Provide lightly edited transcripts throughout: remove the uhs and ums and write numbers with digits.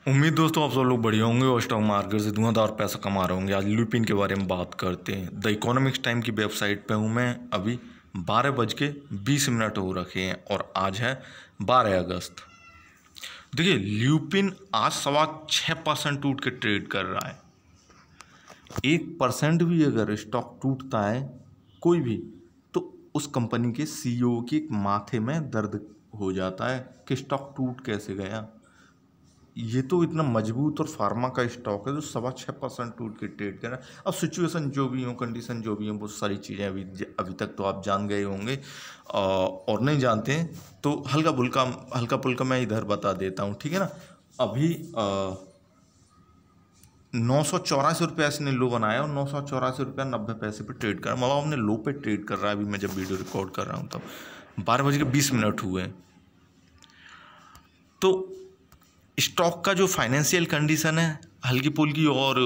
उम्मीद दोस्तों आप सब लोग बढ़िया होंगे और स्टॉक मार्केट से धुआंधार पैसा कमा रहे होंगे। आज ल्यूपिन के बारे में बात करते हैं। द इकोनॉमिक्स टाइम की वेबसाइट पे हूँ मैं। अभी 12:20 हो रखे हैं और आज है 12 अगस्त। देखिए ल्यूपिन आज 6.25% टूट के ट्रेड कर रहा है। 1% भी अगर स्टॉक टूटता है कोई भी, तो उस कंपनी के CEO की माथे में दर्द हो जाता है कि स्टॉक टूट कैसे गया। ये तो इतना मजबूत और फार्मा का स्टॉक है जो 6.25% टूट के ट्रेड कर रहा है। अब सिचुएशन जो भी हो, कंडीशन जो भी हो, बहुत सारी चीज़ें अभी तक तो आप जान गए होंगे और नहीं जानते हैं तो हल्का फुल्का मैं इधर बता देता हूँ, ठीक है ना। अभी 984 रुपये इसने लो बनाया और 984 रुपया 90 पैसे पे ट्रेड कर रहा है। मतलब हमने लो पे ट्रेड कर रहा है। अभी मैं जब वीडियो रिकॉर्ड कर रहा हूँ तब 12:20 हुए हैं। तो स्टॉक का जो फाइनेंशियल कंडीशन है हल्की फुल्की और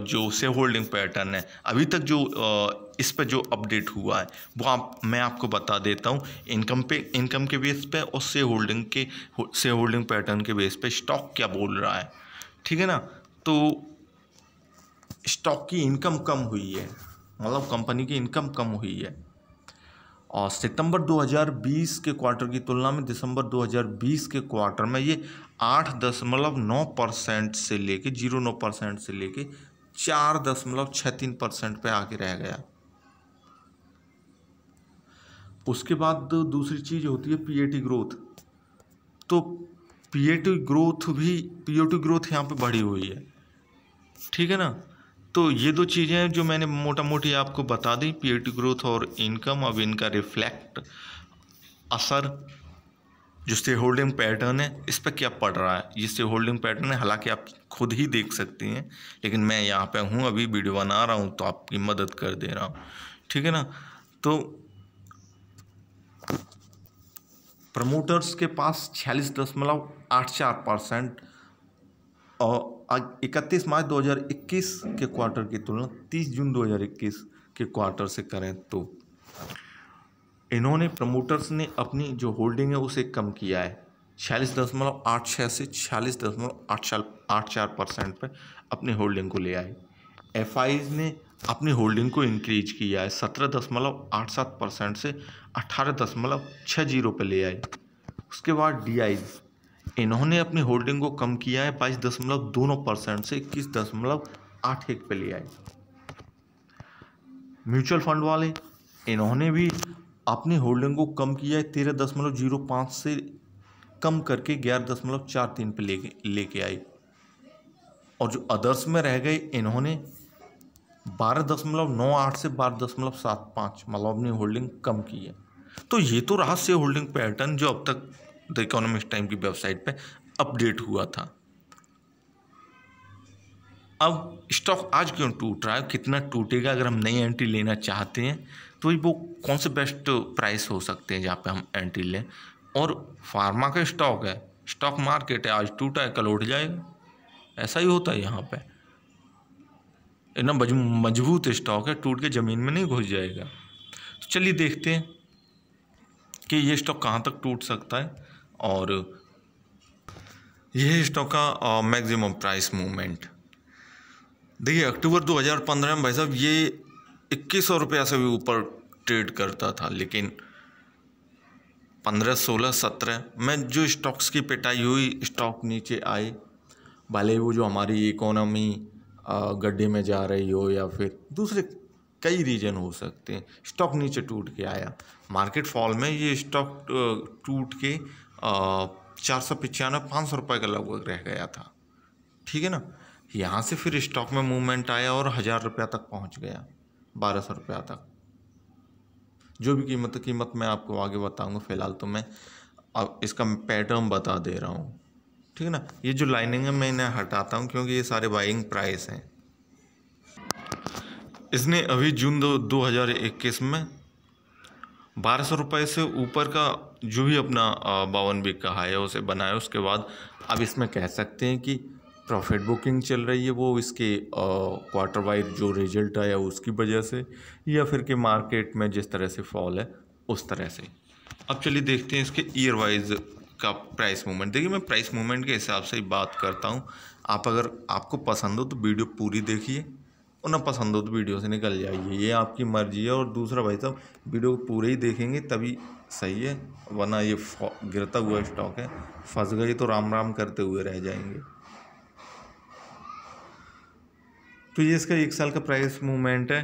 जो शेयर होल्डिंग पैटर्न है अभी तक जो इस पे जो अपडेट हुआ है वो मैं आपको बता देता हूँ। इनकम के बेस पे और शेयर होल्डिंग पैटर्न के बेस पे स्टॉक क्या बोल रहा है, ठीक है ना। तो स्टॉक की इनकम कम हुई है, मतलब कंपनी की इनकम कम हुई है और सितंबर 2020 के क्वार्टर की तुलना में दिसंबर 2020 के क्वार्टर में ये 8.9% से लेके 0.9% से लेके 4.63% पे आके रह गया। उसके बाद दूसरी चीज़ होती है पीएटी ग्रोथ। तो पीएटी ग्रोथ यहाँ पे बढ़ी हुई है, ठीक है ना। तो ये दो चीज़ें हैं जो मैंने मोटा मोटी आपको बता दी, पीएटी ग्रोथ और इनकम। अब इनका रिफ्लेक्ट असर जो शेयर होल्डिंग पैटर्न है इस पर क्या पड़ रहा है। ये शेयर होल्डिंग पैटर्न है, हालांकि आप खुद ही देख सकते हैं, लेकिन मैं यहाँ पे हूँ अभी वीडियो बना रहा हूँ तो आपकी मदद कर दे रहा हूँ, ठीक है ना। तो प्रमोटर्स के पास 46.84% और 31 मार्च 2021 के क्वार्टर की तुलना 30 जून 2021 के क्वार्टर से करें तो इन्होंने प्रमोटर्स ने अपनी जो होल्डिंग है उसे कम किया है। 46.86 से 46.84% पे अपनी होल्डिंग को ले आए। FIs ने अपनी होल्डिंग को इंक्रीज किया है 17.87% से 18.60 पे ले आए। उसके बाद DIs इन्होंने अपनी होल्डिंग को कम किया है 22.29% से 21.81 पे ले आए। म्यूचुअल फंड वाले इन्होंने भी अपनी होल्डिंग को कम किया है 13.05 से कम करके 11.43 पे लेके आए। और जो अदर्स में रह गए इन्होंने 12.98 से 12.75 मतलब अपनी होल्डिंग कम की है। तो ये तो रहा शेयर होल्डिंग पैटर्न जो अब तक द इकोनॉमिक्स टाइम की वेबसाइट पे अपडेट हुआ था। अब स्टॉक आज क्यों टूट रहा है, कितना टूटेगा, अगर हम नई एंट्री लेना चाहते हैं तो वो कौन से बेस्ट प्राइस हो सकते हैं जहाँ पे हम एंट्री लें। और फार्मा का स्टॉक है, स्टॉक मार्केट है, आज टूटा है कल उठ जाएगा, ऐसा ही होता है यहाँ पे। इतना मजबूत स्टॉक है, टूट के ज़मीन में नहीं घुस जाएगा। तो चलिए देखते हैं कि ये स्टॉक कहाँ तक टूट सकता है और यह स्टॉक का मैक्सिमम प्राइस मूवमेंट। देखिए अक्टूबर 2015 में भाई साहब ये 2100 रुपया से भी ऊपर ट्रेड करता था, लेकिन 15, 16, 17 में जो स्टॉक्स की पिटाई हुई, स्टॉक नीचे आए, भले वो जो हमारी इकोनॉमी गड्ढे में जा रही हो या फिर दूसरे कई रीजन हो सकते हैं, स्टॉक नीचे टूट के आया। मार्केट फॉल में ये स्टॉक टूट के 495, 500 रुपये का लगभग रह गया था, ठीक है ना। यहाँ से फिर स्टॉक में मूवमेंट आया और 1000 रुपया तक पहुँच गया, 1200 रुपया तक। जो भी कीमत मैं आपको आगे बताऊँगा, फिलहाल तो मैं अब इसका पैटर्न बता दे रहा हूँ, ठीक है ना। ये जो लाइनिंग है मैं इन्हें हटाता हूँ क्योंकि ये सारे बाइंग प्राइस हैं। इसने अभी जून 2021 में 1200 रुपये से ऊपर का जो भी अपना 52 वीक का हाई है उसे बनाया। उसके बाद अब इसमें कह सकते हैं कि प्रॉफिट बुकिंग चल रही है, वो इसके क्वार्टर वाइज जो रिजल्ट आया उसकी वजह से, या फिर कि मार्केट में जिस तरह से फॉल है उस तरह से। अब चलिए देखते हैं इसके ईयर वाइज का प्राइस मूवमेंट, देखिए मैं प्राइस मूवमेंट के हिसाब से ही बात करता हूँ। आप अगर आपको पसंद हो तो वीडियो पूरी देखिए, और ना पसंद हो तो वीडियो से निकल जाइए, ये आपकी मर्जी है। और दूसरा भाई साहब, वीडियो को पूरे ही देखेंगे तभी सही है, वरना ये गिरता हुआ स्टॉक है, फंस गए तो राम राम करते हुए रह जाएंगे। तो ये इसका 1 साल का प्राइस मूवमेंट है।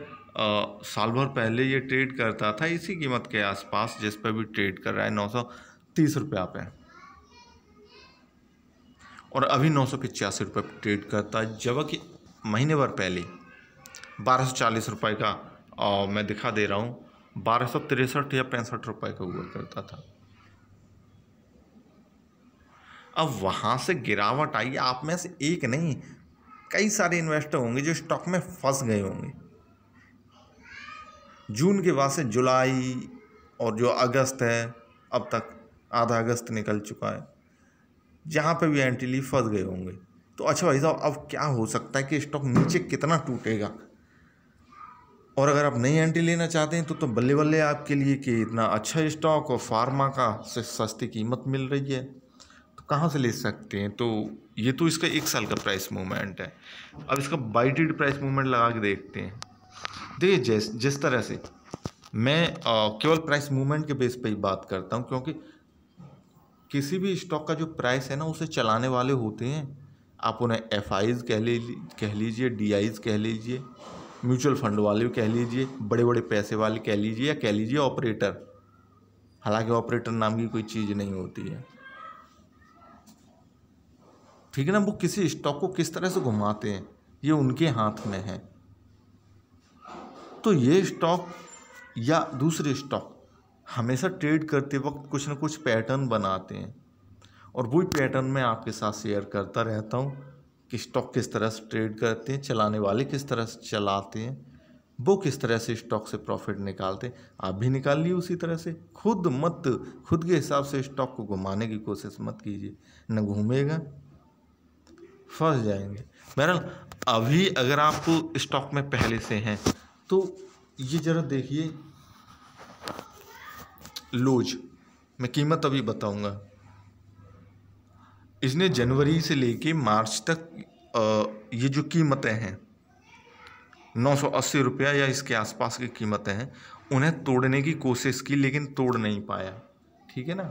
साल भर पहले ये ट्रेड करता था इसी कीमत के आसपास जिस पर भी ट्रेड कर रहा है, 930 रुपया पे, और अभी 985 रुपये पर ट्रेड करता है, जबकि महीने भर पहले 1240 रुपये का मैं दिखा दे रहा हूँ, 1263 या 65 रुपये का हुआ करता था। अब वहाँ से गिरावट आई, आप में से एक नहीं कई सारे इन्वेस्टर होंगे जो स्टॉक में फंस गए होंगे। जून के बाद से जुलाई और जो अगस्त है, अब तक आधा अगस्त निकल चुका है, जहाँ पे भी एंट्री ली फंस गए होंगे। तो अच्छा भाई साहब, अब क्या हो सकता है कि स्टॉक नीचे कितना टूटेगा, और अगर आप नई एंट्री लेना चाहते हैं तो बल्ले बल्ले आपके लिए कि इतना अच्छा स्टॉक और फार्मा का सस्ती कीमत मिल रही है, तो कहाँ से ले सकते हैं। तो ये तो इसका 1 साल का प्राइस मूवमेंट है। अब इसका बाइटेड प्राइस मूवमेंट लगा के देखते हैं। देखिए जिस तरह से मैं केवल प्राइस मूवमेंट के बेस पे ही बात करता हूँ, क्योंकि किसी भी स्टॉक का जो प्राइस है ना, उसे चलाने वाले होते हैं। आप उन्हें FIs कह लीजिए, DIs कह लीजिए, म्यूचुअल फंड वाले कह लीजिए, बड़े बड़े पैसे वाले कह लीजिए, या कह लीजिए ऑपरेटर। हालांकि ऑपरेटर नाम की कोई चीज़ नहीं होती है, ठीक है ना। वो किसी स्टॉक को किस तरह से घुमाते हैं ये उनके हाथ में है। तो ये स्टॉक या दूसरे स्टॉक हमेशा ट्रेड करते वक्त कुछ ना कुछ पैटर्न बनाते हैं, और वही पैटर्न मैं आपके साथ शेयर करता रहता हूँ कि स्टॉक किस तरह से ट्रेड करते हैं, चलाने वाले किस तरह से चलाते हैं, वो किस तरह से स्टॉक से प्रॉफिट निकालते हैं। आप भी निकाल लिए उसी तरह से। खुद के हिसाब से स्टॉक को घुमाने की कोशिश मत कीजिए, न घूमेगा, फंस जाएंगे। बहरहाल अभी अगर आप स्टॉक में पहले से हैं तो ये ज़रा देखिए, लोज मैं कीमत अभी बताऊंगा। इसने जनवरी से लेके मार्च तक ये जो कीमतें हैं 980 रुपया या इसके आसपास की कीमतें हैं, उन्हें तोड़ने की कोशिश की, लेकिन तोड़ नहीं पाया, ठीक है ना।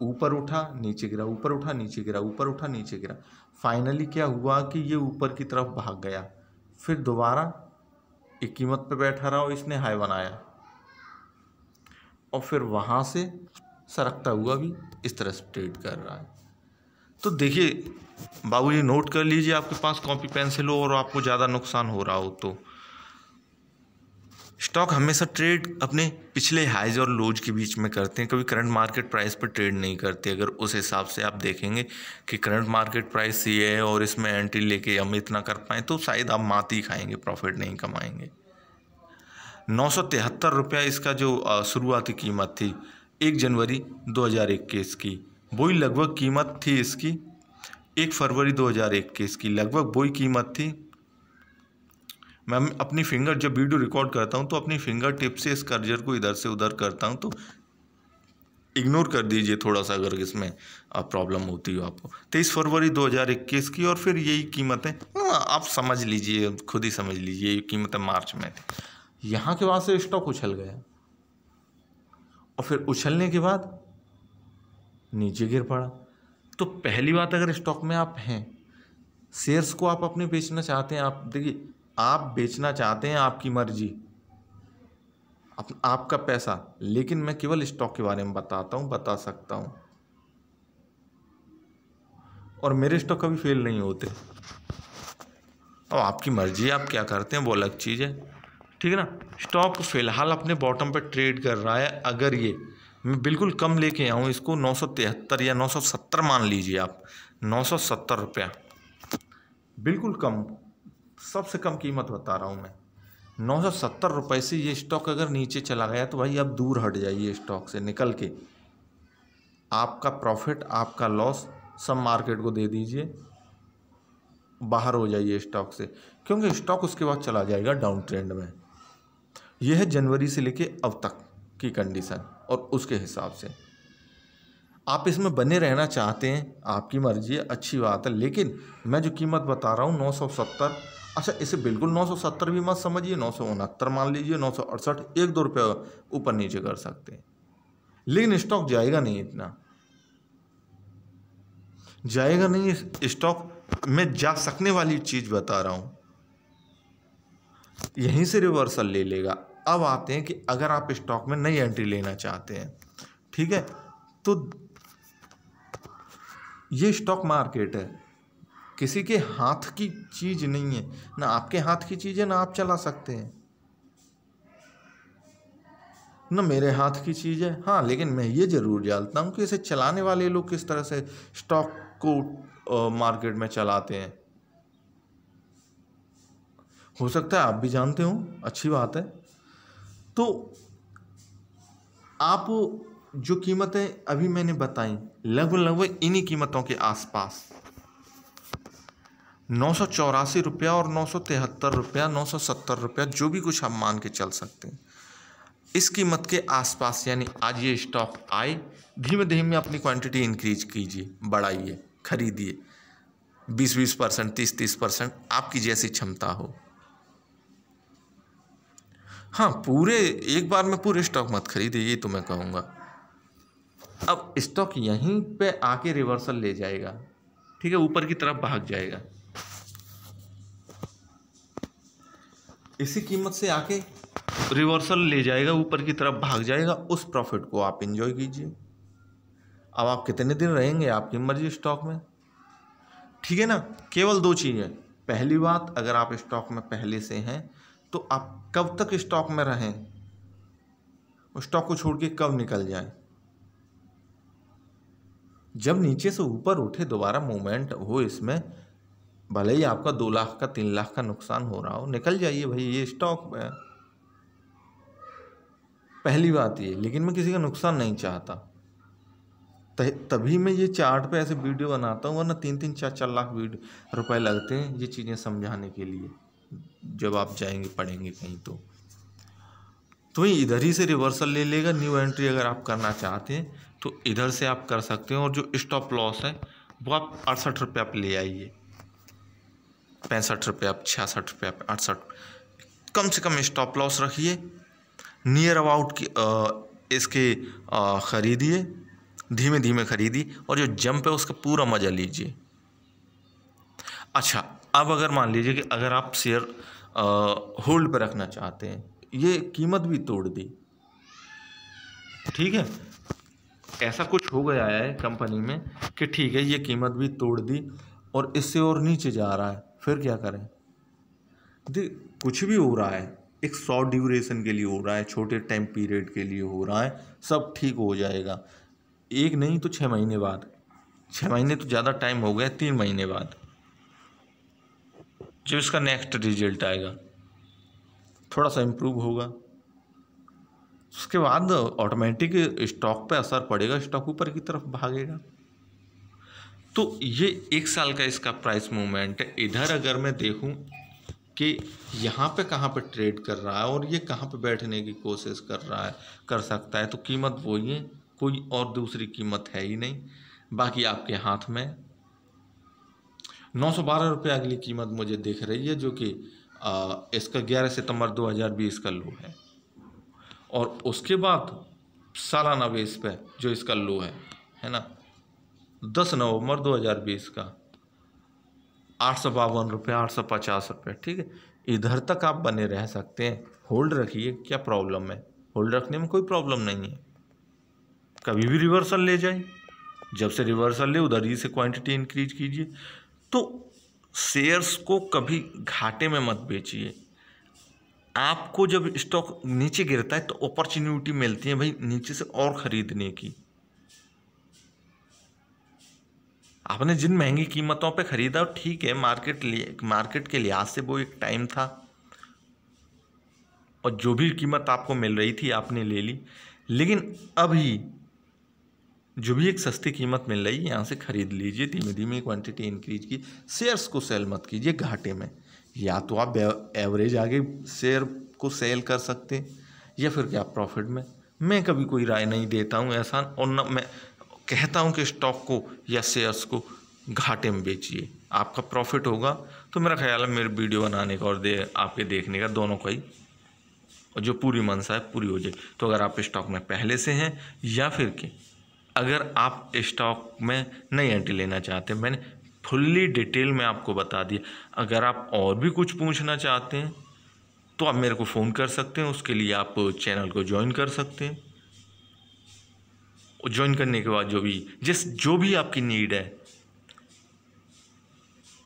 ऊपर उठा नीचे गिरा, ऊपर उठा नीचे गिरा, ऊपर उठा नीचे गिरा। फाइनली क्या हुआ कि ये ऊपर की तरफ भाग गया, फिर दोबारा एक कीमत पे बैठा रहा और इसने हाई बनाया, और फिर वहाँ से सरकता हुआ भी इस तरह से ट्रेड कर रहा है। तो देखिए बाबूजी, नोट कर लीजिए, आपके पास कॉपी पेंसिल हो और आपको ज़्यादा नुकसान हो रहा हो तो स्टॉक हमेशा ट्रेड अपने पिछले हाइज और लोज के बीच में करते हैं, कभी करंट मार्केट प्राइस पर ट्रेड नहीं करते। अगर उस हिसाब से आप देखेंगे कि करंट मार्केट प्राइस ये है और इसमें एंट्री लेके हम इतना कर पाएँ, तो शायद आप मात ही खाएंगे, प्रॉफिट नहीं कमाएंगे। 973 रुपया इसका जो शुरुआती कीमत थी 1 जनवरी 2021 की, वही लगभग कीमत थी इसकी 1 फरवरी 2021 की, लगभग वही कीमत थी। मैं अपनी फिंगर, जब वीडियो रिकॉर्ड करता हूं तो अपनी फिंगर टिप से इस कर्जर को इधर से उधर करता हूं, तो इग्नोर कर दीजिए थोड़ा सा अगर इसमें प्रॉब्लम होती हो आपको। 23 फरवरी 2021 की, और फिर यही कीमतें आप समझ लीजिए, खुद ही समझ लीजिए, ये कीमतें मार्च में थी। यहाँ के बाद से स्टॉक उछल गया, और फिर उछलने के बाद नीचे गिर पड़ा। तो पहली बात, अगर स्टॉक में आप हैं, शेयर्स को आप अपने बेचना चाहते हैं, आप देखिए, आप बेचना चाहते हैं, आपकी मर्जी, आपका पैसा, लेकिन मैं केवल स्टॉक के बारे में बता सकता हूं, और मेरे स्टॉक कभी फेल नहीं होते। अब आपकी मर्जी, आप क्या करते हैं वो अलग चीज़ है, ठीक है ना। स्टॉक फिलहाल अपने बॉटम पे ट्रेड कर रहा है। अगर ये मैं बिल्कुल कम लेके आऊँ इसको, 973 या 970 मान लीजिए आप, 970 रुपया बिल्कुल कम, सबसे कम कीमत बता रहा हूँ मैं। 970 रुपये से ये स्टॉक अगर नीचे चला गया तो भाई आप दूर हट जाइए, स्टॉक से निकल के आपका प्रॉफिट, आपका लॉस सब मार्केट को दे दीजिए, बाहर हो जाइए स्टॉक से, क्योंकि स्टॉक उसके बाद चला जाएगा डाउन ट्रेंड में। यह है जनवरी से लेके अब तक की कंडीशन, और उसके हिसाब से आप इसमें बने रहना चाहते हैं, आपकी मर्जी है, अच्छी बात है, लेकिन मैं जो कीमत बता रहा हूँ 970, अच्छा इसे बिल्कुल 970 भी मत समझिए, 969 मान लीजिए, 968, 1-2 रुपये ऊपर नीचे कर सकते हैं, लेकिन स्टॉक जाएगा नहीं, इतना जाएगा नहीं स्टॉक। मैं जा सकने वाली चीज़ बता रहा हूँ, यहीं से रिवर्सल ले लेगा। अब आते हैं कि अगर आप स्टॉक में नई एंट्री लेना चाहते हैं, ठीक है, तो ये स्टॉक मार्केट है, किसी के हाथ की चीज़ नहीं है, ना आपके हाथ की चीज़ है, ना आप चला सकते हैं, ना मेरे हाथ की चीज़ है। हाँ, लेकिन मैं ये ज़रूर जानता हूँ कि इसे चलाने वाले लोग किस तरह से स्टॉक को मार्केट में चलाते हैं। हो सकता है आप भी जानते हो, अच्छी बात है। तो आप जो कीमतें अभी मैंने बताई, लगभग इन्हीं कीमतों के आसपास 984 रुपया और 973 रुपया, 970 रुपया, जो भी कुछ आप मान के चल सकते हैं, इस कीमत के आसपास, यानी आज ये स्टॉक आए, धीमे धीमे अपनी क्वांटिटी इंक्रीज कीजिए, बढ़ाइए, खरीदिए, 20-20%, 30-30%, आपकी जैसी क्षमता हो। हाँ, पूरे एक बार में पूरे स्टॉक मत खरीदिए, ये तो मैं कहूँगा। अब स्टॉक यहीं पे आके रिवर्सल ले जाएगा, ठीक है, ऊपर की तरफ भाग जाएगा, इसी कीमत से आके रिवर्सल ले जाएगा, ऊपर की तरफ भाग जाएगा, उस प्रॉफिट को आप एंजॉय कीजिए। अब आप कितने दिन रहेंगे, आपकी मर्जी स्टॉक में, ठीक है ना। केवल 2 चीज़ें, पहली बात, अगर आप स्टॉक में पहले से हैं तो आप कब तक स्टॉक में रहें, स्टॉक को छोड़ के कब निकल जाएं। जब नीचे से ऊपर उठे, दोबारा मूवमेंट हो इसमें, भले ही आपका 2 लाख का 3 लाख का नुकसान हो रहा हो, निकल जाइए भाई, ये स्टॉक है, पहली बात ये। लेकिन मैं किसी का नुकसान नहीं चाहता, तभी मैं ये चार्ट पे ऐसे वीडियो बनाता हूँ, वरना 3-3, 4-4 लाख रुपए लगते हैं ये चीज़ें समझाने के लिए, जब आप जाएंगे पढ़ेंगे कहीं तो ये इधर ही से रिवर्सल ले लेगा। न्यू एंट्री अगर आप करना चाहते हैं तो इधर से आप कर सकते हैं, और जो स्टॉप लॉस है वो आप 68 रुपये आप ले आइए, 65 रुपये आप, 66 रुपये आप, 68, कम से कम स्टॉप लॉस रखिए, नियर अबाउट की इसके ख़रीदिए, धीमे धीमे खरीदिए, और जो जंप है उसका पूरा मज़ा लीजिए। अच्छा, अब अगर मान लीजिए कि अगर आप शेयर होल्ड पर रखना चाहते हैं, ये कीमत भी तोड़ दी, ठीक है, ऐसा कुछ हो गया है कंपनी में कि ठीक है ये कीमत भी तोड़ दी और इससे और नीचे जा रहा है, फिर क्या करें। कुछ भी हो रहा है, एक शॉर्ट ड्यूरेशन के लिए हो रहा है, छोटे टाइम पीरियड के लिए हो रहा है, सब ठीक हो जाएगा, 1 नहीं तो 6 महीने बाद, 6 महीने तो ज़्यादा टाइम हो गया, 3 महीने बाद जब इसका नेक्स्ट रिजल्ट आएगा, थोड़ा सा इम्प्रूव होगा, उसके बाद ऑटोमेटिक स्टॉक पे असर पड़ेगा, स्टॉक ऊपर की तरफ भागेगा। तो ये 1 साल का इसका प्राइस मूवमेंट है। इधर अगर मैं देखूं कि यहाँ पे कहाँ पे ट्रेड कर रहा है और ये कहाँ पे बैठने की कोशिश कर रहा है, कर सकता है, तो कीमत वही है, कोई और दूसरी कीमत है ही नहीं, बाकी आपके हाथ में। 912 रुपये अगली कीमत मुझे दिख रही है, जो कि इसका 11 सितंबर 2020 का लो है, और उसके बाद सालाना बेस पे जो इसका लो है ना, 10 नवंबर 2020 का 852 रुपये, 850 रुपये, ठीक है, इधर तक आप बने रह सकते हैं, होल्ड रखिए, क्या प्रॉब्लम है, होल्ड रखने में कोई प्रॉब्लम नहीं है, कभी भी रिवर्सल ले जाए, जब से रिवर्सल ले उधर ही से क्वांटिटी इंक्रीज कीजिए। तो शेयर्स को कभी घाटे में मत बेचिए। आपको जब स्टॉक नीचे गिरता है तो अपॉर्चुनिटी मिलती है भाई नीचे से और खरीदने की। आपने जिन महंगी कीमतों पे खरीदा ठीक है, मार्केट के लिहाज से वो एक टाइम था, और जो भी कीमत आपको मिल रही थी आपने ले ली, लेकिन अभी जो भी एक सस्ती कीमत मिल रही है यहाँ से खरीद लीजिए, धीमे धीमे क्वांटिटी इंक्रीज की, शेयर्स को सेल मत कीजिए घाटे में। या तो आप एवरेज आगे शेयर को सेल कर सकते, या फिर क्या प्रॉफिट में। मैं कभी कोई राय नहीं देता हूँ ऐसा, और न मैं कहता हूँ कि स्टॉक को या शेयर्स को घाटे में बेचिए, आपका प्रॉफिट होगा तो मेरा ख्याल है मेरे वीडियो बनाने का और आपके देखने का दोनों का ही और जो पूरी मनसा है पूरी हो जाए। तो अगर आप स्टॉक में पहले से हैं या फिर कि अगर आप स्टॉक में नई एंट्री लेना चाहते हैं, मैंने फुल्ली डिटेल में आपको बता दिया। अगर आप और भी कुछ पूछना चाहते हैं तो आप मेरे को फ़ोन कर सकते हैं, उसके लिए आप चैनल को ज्वाइन कर सकते हैं। और ज्वाइन करने के बाद जो भी आपकी नीड है,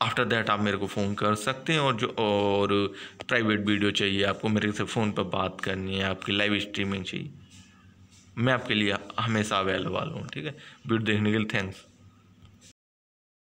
आफ्टर दैट आप मेरे को फ़ोन कर सकते हैं। और प्राइवेट वीडियो चाहिए आपको, मेरे से फ़ोन पर बात करनी है, आपकी लाइव स्ट्रीमिंग चाहिए, मैं आपके लिए हमेशा अवेलेबल हूँ। ठीक है, वीडियो देखने के लिए थैंक्स।